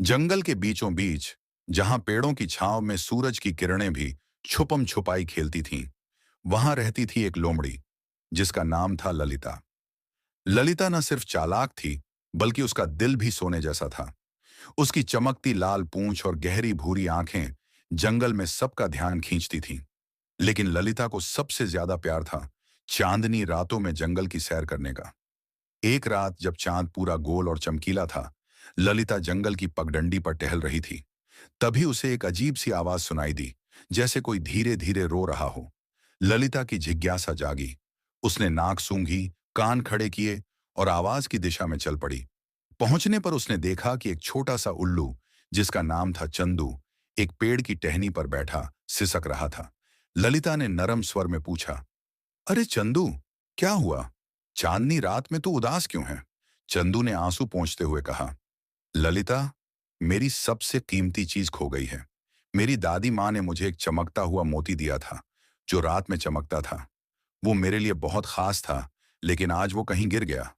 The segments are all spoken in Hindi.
जंगल के बीचों बीच, जहां पेड़ों की छांव में सूरज की किरणें भी छुपम छुपाई खेलती थीं, वहां रहती थी एक लोमड़ी, जिसका नाम था ललिता। ललिता न सिर्फ चालाक थी, बल्कि उसका दिल भी सोने जैसा था। उसकी चमकती लाल पूंछ और गहरी भूरी आंखें जंगल में सबका ध्यान खींचती थीं। लेकिन ललिता को सबसे ज्यादा प्यार था चांदनी रातों में जंगल की सैर करने का। एक रात जब चांद पूरा गोल और चमकीला था, ललिता जंगल की पगडंडी पर टहल रही थी। तभी उसे एक अजीब सी आवाज सुनाई दी, जैसे कोई धीरे धीरे रो रहा हो। ललिता की जिज्ञासा जागी। उसने नाक सूंघी, कान खड़े किए और आवाज की दिशा में चल पड़ी। पहुंचने पर उसने देखा कि एक छोटा सा उल्लू, जिसका नाम था चंदू, एक पेड़ की टहनी पर बैठा सिसक रहा था। ललिता ने नरम स्वर में पूछा, अरे चंदू, क्या हुआ? चांदनी रात में तू उदास क्यों है? चंदू ने आंसू पोंछते हुए कहा, ललिता, मेरी सबसे कीमती चीज खो गई है। मेरी दादी माँ ने मुझे एक चमकता हुआ मोती दिया था, जो रात में चमकता था। वो मेरे लिए बहुत खास था, लेकिन आज वो कहीं गिर गया।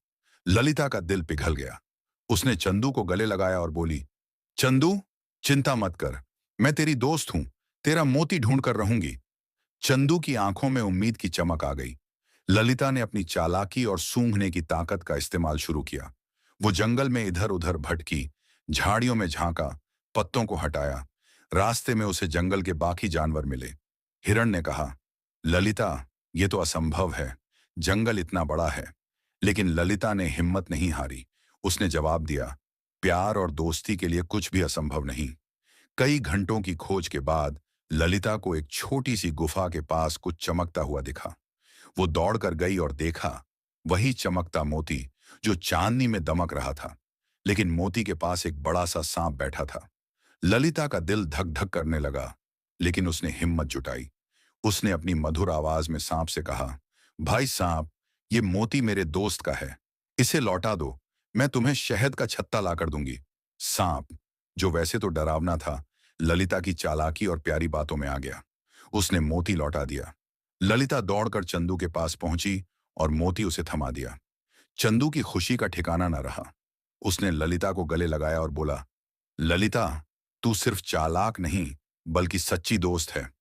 ललिता का दिल पिघल गया। उसने चंदू को गले लगाया और बोली, चंदू, चिंता मत कर। मैं तेरी दोस्त हूं। तेरा मोती ढूंढ कर रहूंगी। चंदू की आंखों में उम्मीद की चमक आ गई। ललिता ने अपनी चालाकी और सूंघने की ताकत का इस्तेमाल शुरू किया। वो जंगल में इधर उधर भटकी, झाड़ियों में झांका, पत्तों को हटाया। रास्ते में उसे जंगल के बाकी जानवर मिले। हिरण ने कहा, ललिता, ये तो असंभव है। जंगल इतना बड़ा है। लेकिन ललिता ने हिम्मत नहीं हारी। उसने जवाब दिया, प्यार और दोस्ती के लिए कुछ भी असंभव नहीं। कई घंटों की खोज के बाद ललिता को एक छोटी सी गुफा के पास कुछ चमकता हुआ दिखा। वो दौड़कर गई और देखा, वही चमकता मोती जो चांदनी में दमक रहा था। लेकिन मोती के पास एक बड़ा सा सांप बैठा था। ललिता का दिल धक धक करने लगा, लेकिन उसने हिम्मत जुटाई। उसने अपनी मधुर आवाज में सांप से कहा, भाई सांप, ये मोती मेरे दोस्त का है। इसे लौटा दो। मैं तुम्हें शहद का छत्ता लाकर दूंगी। सांप, जो वैसे तो डरावना था, ललिता की चालाकी और प्यारी बातों में आ गया। उसने मोती लौटा दिया। ललिता दौड़कर चंदू के पास पहुंची और मोती उसे थमा दिया। चंदू की खुशी का ठिकाना न रहा। उसने ललिता को गले लगाया और बोला, ललिता, तू सिर्फ चालाक नहीं, बल्कि सच्ची दोस्त है।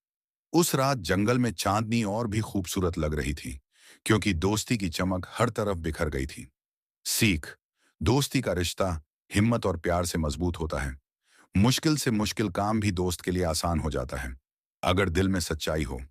उस रात जंगल में चांदनी और भी खूबसूरत लग रही थी, क्योंकि दोस्ती की चमक हर तरफ बिखर गई थी। सीख, दोस्ती का रिश्ता हिम्मत और प्यार से मजबूत होता है। मुश्किल से मुश्किल काम भी दोस्त के लिए आसान हो जाता है, अगर दिल में सच्चाई हो।